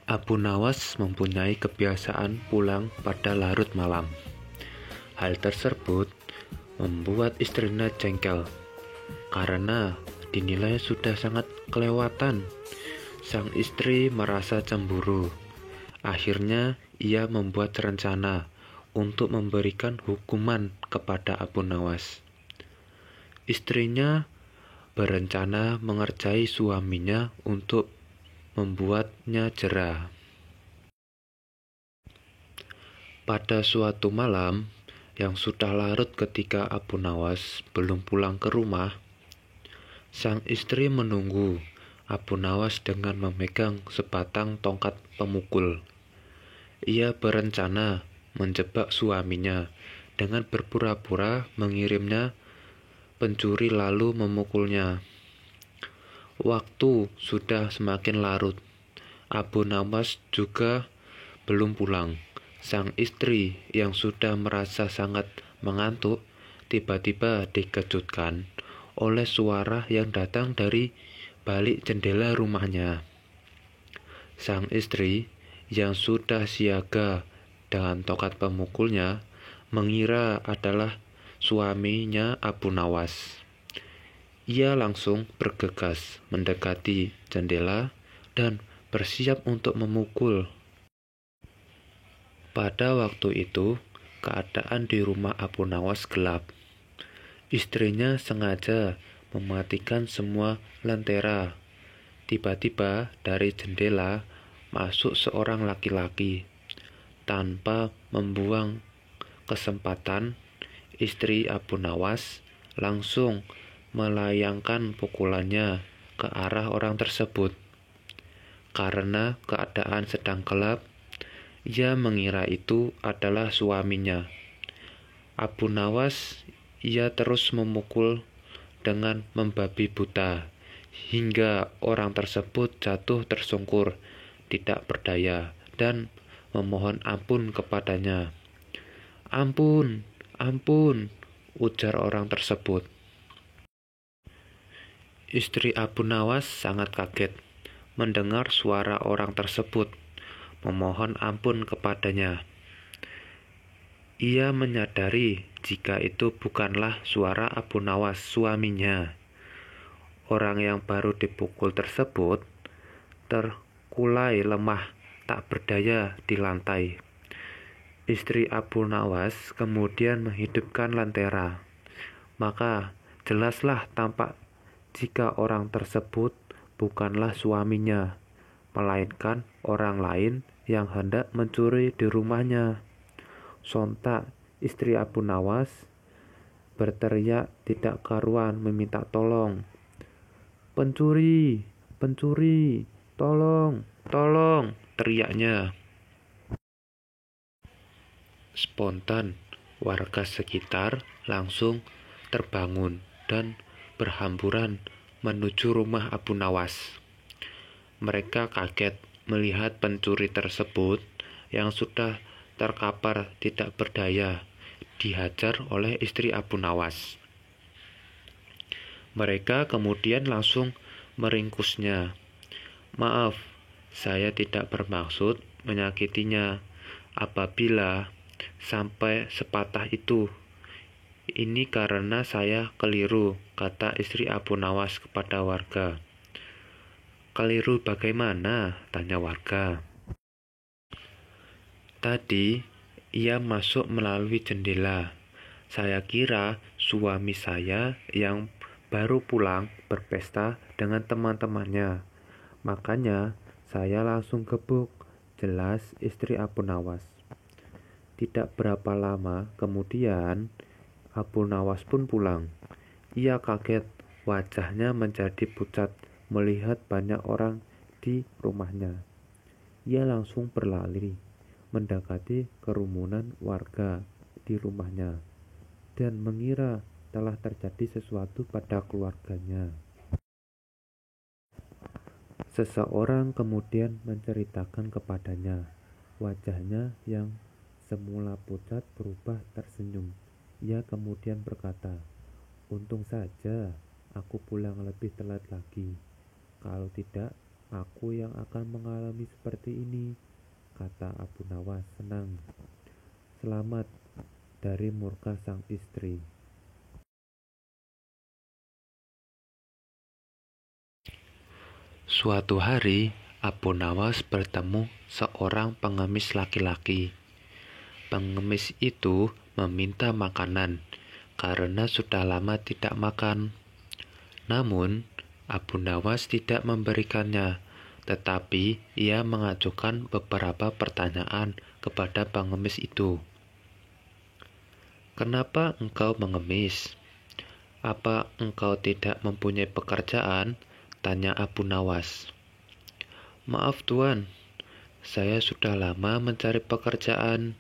Abu Nawas mempunyai kebiasaan pulang pada larut malam. Hal tersebut membuat istrinya jengkel karena dinilai sudah sangat kelewatan. Sang istri merasa cemburu. Akhirnya ia membuat rencana untuk memberikan hukuman kepada Abu Nawas. Istrinya berencana mengerjai suaminya untuk membuatnya jera. Pada suatu malam yang sudah larut ketika Abu Nawas belum pulang ke rumah, sang istri menunggu Abu Nawas dengan memegang sebatang tongkat pemukul. Ia berencana menjebak suaminya dengan berpura-pura mengirimnya pencuri lalu memukulnya. Waktu sudah semakin larut. Abu Nawas juga belum pulang. Sang istri yang sudah merasa sangat mengantuk tiba-tiba dikejutkan oleh suara yang datang dari balik jendela rumahnya. Sang istri yang sudah siaga dengan tongkat pemukulnya mengira adalah suaminya Abu Nawas. Ia langsung bergegas mendekati jendela dan bersiap untuk memukul. Pada waktu itu, keadaan di rumah Abu Nawas gelap. Istrinya sengaja mematikan semua lentera. Tiba-tiba dari jendela masuk seorang laki-laki. Tanpa membuang kesempatan, istri Abu Nawas langsung melayangkan pukulannya ke arah orang tersebut. Karena keadaan sedang gelap, ia mengira itu adalah suaminya. Abu Nawas ia terus memukul dengan membabi buta hingga orang tersebut jatuh tersungkur, tidak berdaya, dan memohon ampun kepadanya. "Ampun, ampun," ujar orang tersebut. Istri Abu Nawas sangat kaget mendengar suara orang tersebut memohon ampun kepadanya. Ia menyadari jika itu bukanlah suara Abu Nawas, suaminya. Orang yang baru dipukul tersebut terkulai lemah, tak berdaya di lantai. Istri Abu Nawas kemudian menghidupkan lentera. Maka jelaslah tampak jika orang tersebut bukanlah suaminya, melainkan orang lain yang hendak mencuri di rumahnya. Sontak istri Abu Nawas berteriak tidak karuan meminta tolong. "Pencuri, pencuri, tolong, tolong," teriaknya. Spontan warga sekitar langsung terbangun dan berhamburan menuju rumah Abu Nawas. Mereka kaget melihat pencuri tersebut yang sudah terkapar tidak berdaya dihajar oleh istri Abu Nawas. Mereka kemudian langsung meringkusnya. "Maaf, saya tidak bermaksud menyakitinya. Apabila sampai sepatah itu, ini karena saya keliru," kata istri Abu Nawas kepada warga. "Keliru bagaimana?" tanya warga. "Tadi ia masuk melalui jendela. Saya kira suami saya yang baru pulang berpesta dengan teman-temannya. Makanya saya langsung gebuk," jelas istri Abu Nawas. Tidak berapa lama kemudian Abu Nawas pun pulang. Ia kaget, wajahnya menjadi pucat melihat banyak orang di rumahnya. Ia langsung berlari mendekati kerumunan warga di rumahnya dan mengira telah terjadi sesuatu pada keluarganya. Seseorang kemudian menceritakan kepadanya. Wajahnya yang semula pucat berubah tersenyum. Ia kemudian berkata, "Untung saja aku pulang lebih telat lagi. Kalau tidak, Aku yang akan mengalami seperti ini, kata Abu Nawas senang. Selamat dari murka sang istri. Suatu hari, Abu Nawas bertemu seorang pengemis laki-laki. Pengemis itu meminta makanan karena sudah lama tidak makan. Namun, Abu Nawas tidak memberikannya, tetapi ia mengajukan beberapa pertanyaan kepada pengemis itu. Kenapa engkau mengemis? Apa engkau tidak mempunyai pekerjaan? Tanya Abu Nawas. Maaf Tuan, saya sudah lama mencari pekerjaan,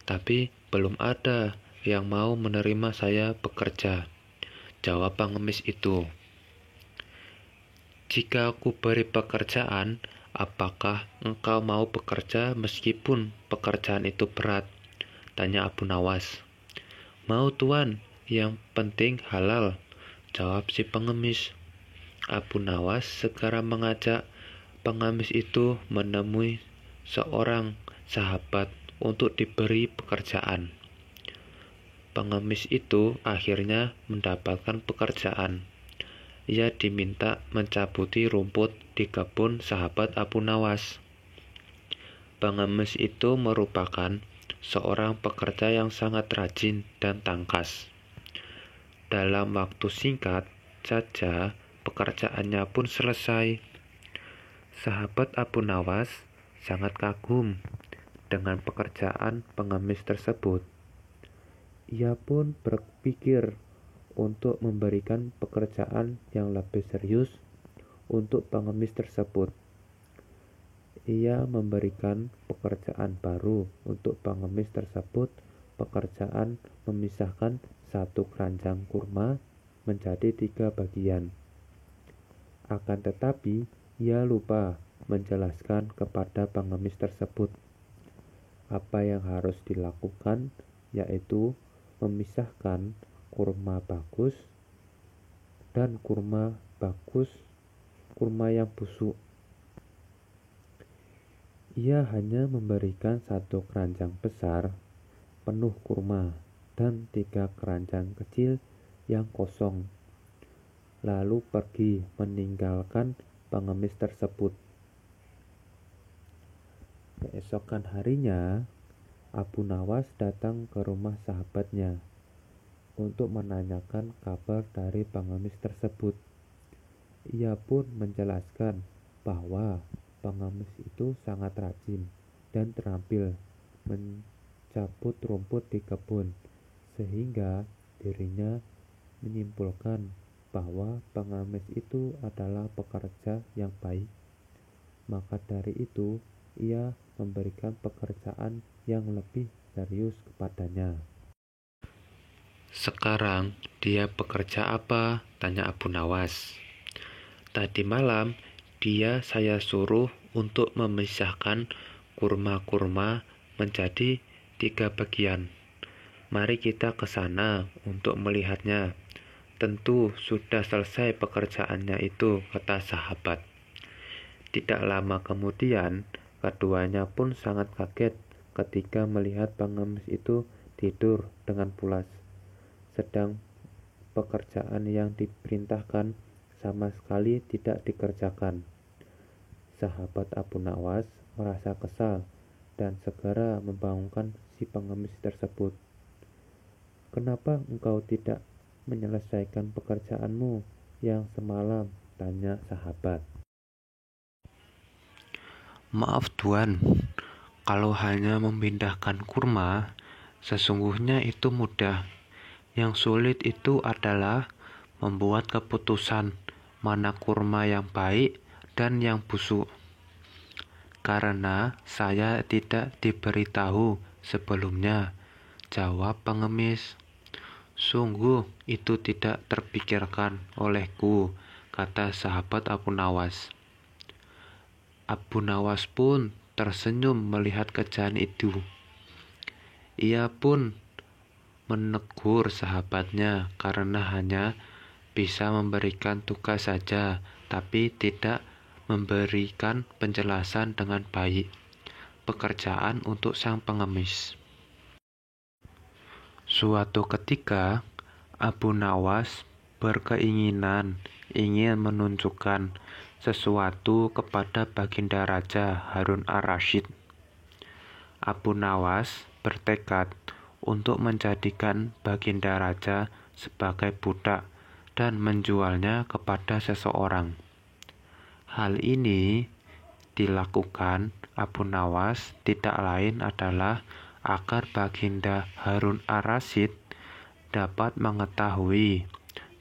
tapi belum ada yang mau menerima saya bekerja, jawab pengemis itu. Jika aku beri pekerjaan, apakah engkau mau bekerja meskipun pekerjaan itu berat? Tanya Abu Nawas. Mau Tuan, yang penting halal, jawab si pengemis. Abu Nawas segera mengajak pengemis itu menemui seorang sahabat untuk diberi pekerjaan. Pengemis itu akhirnya mendapatkan pekerjaan. Ia diminta mencabuti rumput di kebun sahabat Abu Nawas. Pengemis itu merupakan seorang pekerja yang sangat rajin dan tangkas. Dalam waktu singkat saja, pekerjaannya pun selesai. Sahabat Abu Nawas sangat kagum dengan pekerjaan pengemis tersebut. Ia pun berpikir untuk memberikan pekerjaan yang lebih serius untuk pengemis tersebut. Ia memberikan pekerjaan baru untuk pengemis tersebut, pekerjaan memisahkan satu keranjang kurma menjadi 3 bagian. Akan tetapi, ia lupa menjelaskan kepada pengemis tersebut apa yang harus dilakukan, yaitu memisahkan kurma bagus dan kurma yang busuk. Ia hanya memberikan satu keranjang besar penuh kurma dan 3 keranjang kecil yang kosong, lalu pergi meninggalkan pengemis tersebut. Keesokan harinya, Abu Nawas datang ke rumah sahabatnya untuk menanyakan kabar dari pengemis tersebut. Ia pun menjelaskan bahwa pengemis itu sangat rajin dan terampil mencabut rumput di kebun, sehingga dirinya menyimpulkan bahwa pengemis itu adalah pekerja yang baik. Maka dari itu, ia memberikan pekerjaan yang lebih serius kepadanya. Sekarang dia bekerja apa? Tanya Abu Nawas. Tadi malam saya suruh untuk memisahkan kurma-kurma menjadi 3 bagian. Mari kita ke sana untuk melihatnya. Tentu sudah selesai pekerjaannya itu, kata sahabat. Tidak lama kemudian, keduanya pun sangat kaget ketika melihat pengemis itu tidur dengan pulas, sedang pekerjaan yang diperintahkan sama sekali tidak dikerjakan. Sahabat Abu Nawas merasa kesal dan segera membangunkan si pengemis tersebut. Kenapa engkau tidak menyelesaikan pekerjaanmu yang semalam? Tanya sahabat. Maaf Tuan, kalau hanya memindahkan kurma, sesungguhnya itu mudah. Yang sulit itu adalah membuat keputusan mana kurma yang baik dan yang busuk. Karena saya tidak diberitahu sebelumnya, jawab pengemis. Sungguh itu tidak terpikirkan olehku, kata sahabat Abu Nawas. Abu Nawas pun tersenyum melihat kejadian itu. Ia pun menegur sahabatnya karena hanya bisa memberikan tugas saja, tapi tidak memberikan penjelasan dengan baik. Pekerjaan untuk sang pengemis. Suatu ketika, Abu Nawas berkeinginan ingin menunjukkan sesuatu kepada Baginda Raja Harun ar-Rasyid. Abu Nawas bertekad untuk menjadikan Baginda Raja sebagai budak dan menjualnya kepada seseorang. Hal ini dilakukan Abu Nawas tidak lain adalah agar Baginda Harun ar-Rasyid dapat mengetahui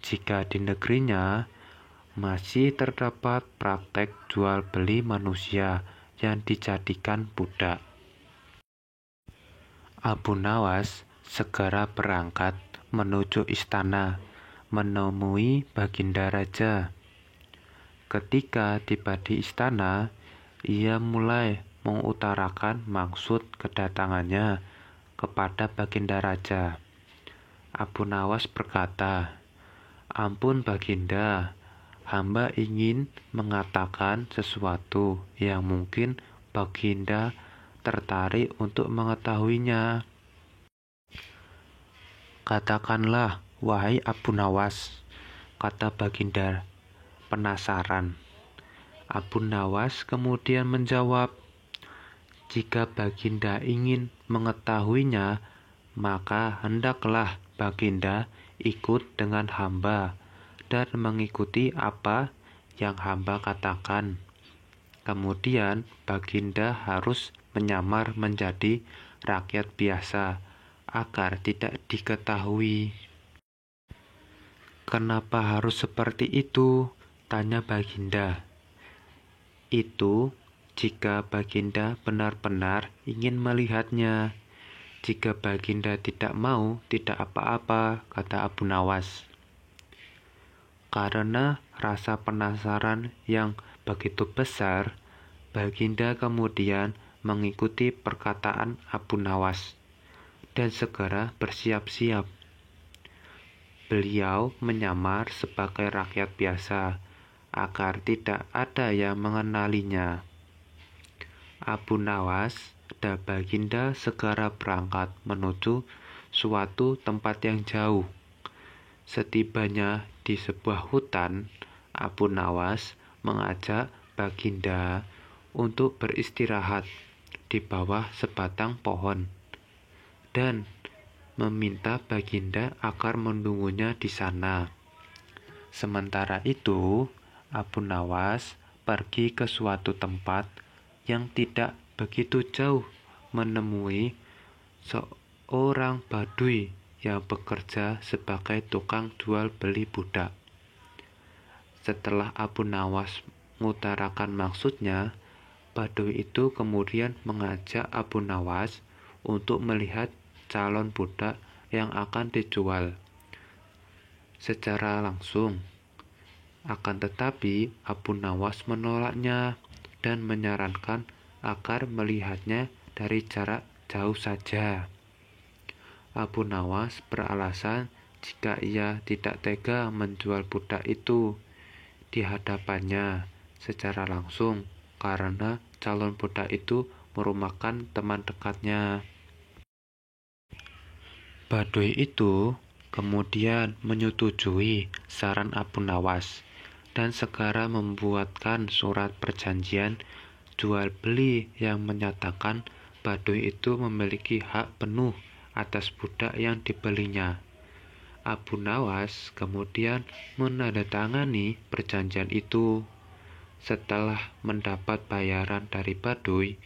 jika di negerinya masih terdapat praktek jual beli manusia yang dijadikan budak. Abu Nawas segera berangkat menuju istana menemui Baginda Raja. Ketika tiba di istana, ia mulai mengutarakan maksud kedatangannya kepada Baginda Raja. Abu Nawas berkata, "Ampun Baginda, hamba ingin mengatakan sesuatu yang mungkin Baginda tertarik untuk mengetahuinya." "Katakanlah, wahai Abu Nawas," kata Baginda penasaran. Abu Nawas kemudian menjawab, "Jika Baginda ingin mengetahuinya, maka hendaklah Baginda ikut dengan hamba dan mengikuti apa yang hamba katakan. Kemudian Baginda harus menyamar menjadi rakyat biasa agar tidak diketahui." "Kenapa harus seperti itu?" tanya Baginda. "Itu jika Baginda benar-benar ingin melihatnya. Jika Baginda tidak mau, tidak apa-apa," kata Abu Nawas. Karena rasa penasaran yang begitu besar, Baginda kemudian mengikuti perkataan Abu Nawas dan segera bersiap-siap. Beliau menyamar sebagai rakyat biasa agar tidak ada yang mengenalinya. Abu Nawas dan Baginda segera berangkat menuju suatu tempat yang jauh. Setibanya di sebuah hutan, Abu Nawas mengajak Baginda untuk beristirahat di bawah sebatang pohon dan meminta Baginda agar menunggunya di sana. Sementara itu, Abu Nawas pergi ke suatu tempat yang tidak begitu jauh menemui seorang Baduy yang bekerja sebagai tukang jual beli budak. Setelah Abu Nawas mengutarakan maksudnya, Baduy itu kemudian mengajak Abu Nawas untuk melihat calon budak yang akan dijual secara langsung. Akan tetapi Abu Nawas menolaknya dan menyarankan agar melihatnya dari jarak jauh saja. Abu Nawas beralasan jika ia tidak tega menjual budak itu di hadapannya secara langsung karena calon budak itu merupakan teman dekatnya. Baduy itu kemudian menyetujui saran Abu Nawas dan segera membuatkan surat perjanjian jual beli yang menyatakan Baduy itu memiliki hak penuh atas budak yang dibelinya. Abu Nawas kemudian menandatangani perjanjian itu. Setelah mendapat bayaran dari Baduy,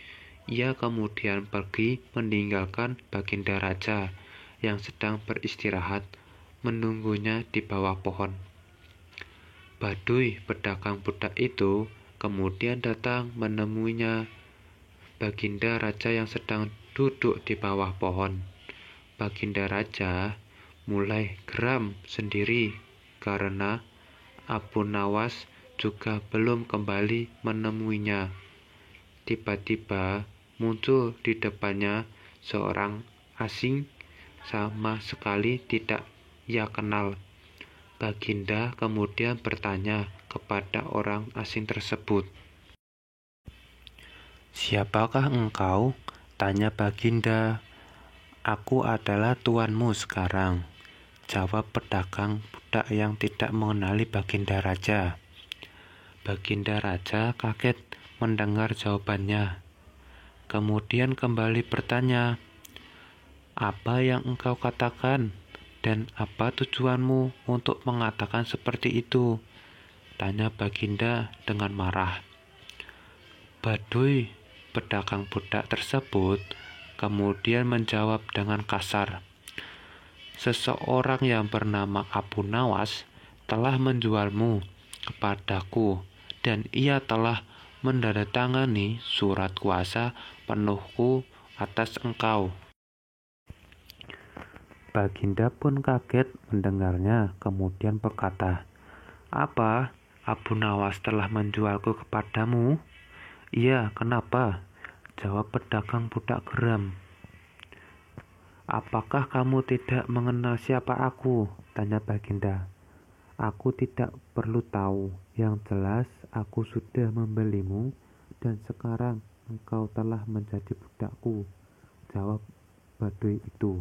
ia kemudian pergi meninggalkan Baginda Raja yang sedang beristirahat menunggunya di bawah pohon. Baduy pedagang budak itu kemudian datang menemuinya Baginda Raja yang sedang duduk di bawah pohon. Baginda Raja mulai geram sendiri karena Abu Nawas juga belum kembali menemuinya. Tiba-tiba muncul di depannya seorang asing sama sekali tidak ia kenal. Baginda kemudian bertanya kepada orang asing tersebut, "Siapakah engkau?" tanya Baginda. "Aku adalah tuanmu sekarang," jawab pedagang budak yang tidak mengenali Baginda Raja. Baginda Raja kaget mendengar jawabannya. Kemudian kembali bertanya, "Apa yang engkau katakan? Dan apa tujuanmu untuk mengatakan seperti itu?" tanya Baginda dengan marah. Baduy, pedagang budak tersebut, kemudian menjawab dengan kasar, "Seseorang yang bernama Abu Nawas telah menjualmu kepadaku, dan ia telah menandatangani surat kuasa penuhku atas engkau." Baginda pun kaget mendengarnya, kemudian berkata, "Apa? Abu Nawas telah menjualku kepadamu?" "Iya, kenapa?" jawab pedagang budak geram. "Apakah kamu tidak mengenal siapa aku?" tanya Baginda. "Aku tidak perlu tahu. Yang jelas aku sudah membelimu, dan sekarang engkau telah menjadi budakku," jawab Baduy itu.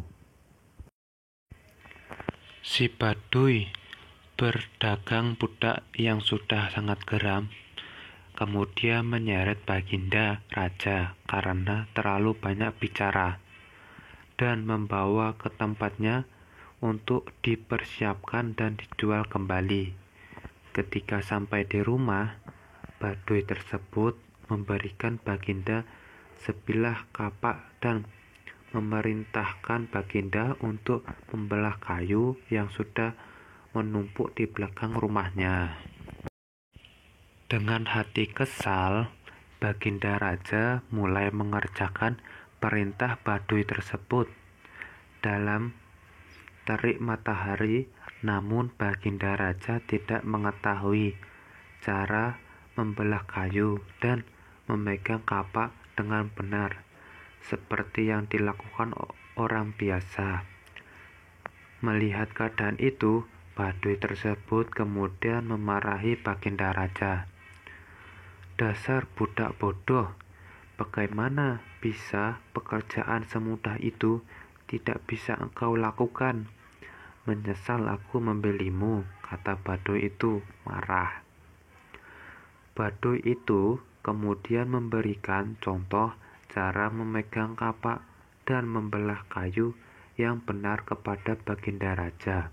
Si Baduy, berdagang budak yang sudah sangat geram, kemudian menyeret Baginda Raja karena terlalu banyak bicara, dan membawa ke tempatnya untuk dipersiapkan dan dijual kembali. Ketika sampai di rumah, Baduy tersebut memberikan Baginda sebilah kapak dan memerintahkan Baginda untuk membelah kayu yang sudah menumpuk di belakang rumahnya. Dengan hati kesal, Baginda Raja mulai mengerjakan perintah Baduy tersebut dalam terik matahari. Namun Baginda Raja tidak mengetahui cara membelah kayu dan memegang kapak dengan benar seperti yang dilakukan orang biasa. Melihat keadaan itu, Baduy tersebut kemudian memarahi Baginda Raja. "Dasar budak bodoh, bagaimana bisa pekerjaan semudah itu tidak bisa engkau lakukan? Menyesal aku membelimu," kata Baduy itu marah. Baduy itu kemudian memberikan contoh cara memegang kapak dan membelah kayu yang benar kepada Baginda Raja.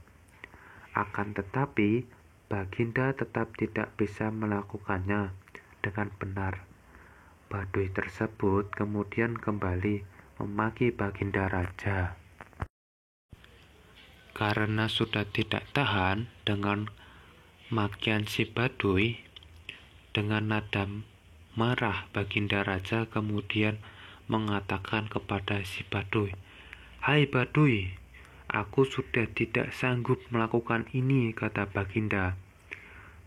Akan tetapi, Baginda tetap tidak bisa melakukannya dengan benar. Baduy tersebut kemudian kembali memaki Baginda Raja. Karena sudah tidak tahan dengan makian si Baduy, dengan nada marah Baginda Raja kemudian mengatakan kepada si Baduy, "Hai Baduy, aku sudah tidak sanggup melakukan ini," kata Baginda.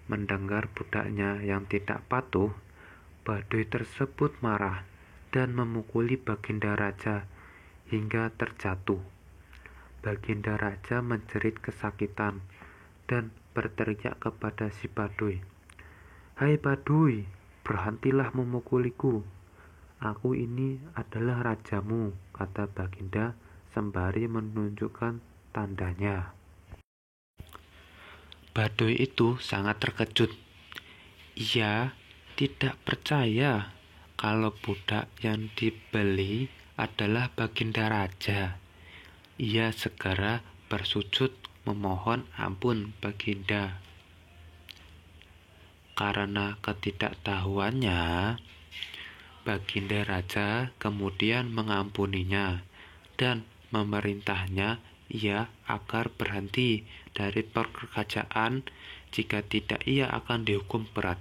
Mendengar budaknya yang tidak patuh, Baduy tersebut marah dan memukuli Baginda Raja hingga terjatuh. Baginda Raja menjerit kesakitan dan berteriak kepada si Baduy, "Hai Baduy, berhentilah memukuliku. Aku ini adalah rajamu," kata Baginda sembari menunjukkan tandanya. Baduy itu sangat terkejut. Ia tidak percaya kalau budak yang dibeli adalah Baginda Raja. Ia segera bersujud memohon ampun Baginda. Karena ketidaktahuannya, Baginda Raja kemudian mengampuninya dan memerintahnya ia agar berhenti dari pekerjaan, jika tidak ia akan dihukum berat.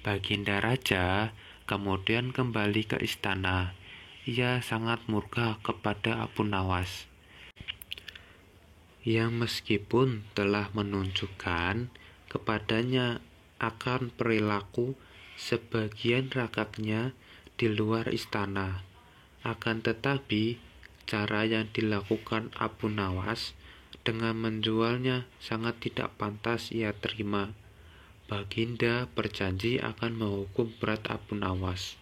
Baginda Raja kemudian kembali ke istana. Ia sangat murka kepada Abu Nawas, yang meskipun telah menunjukkan kepadanya akan perilaku sebagian rakyatnya di luar istana. Akan tetapi, cara yang dilakukan Abu Nawas dengan menjualnya sangat tidak pantas ia terima. Baginda berjanji akan menghukum berat Abu Nawas,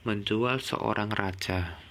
menjual seorang raja.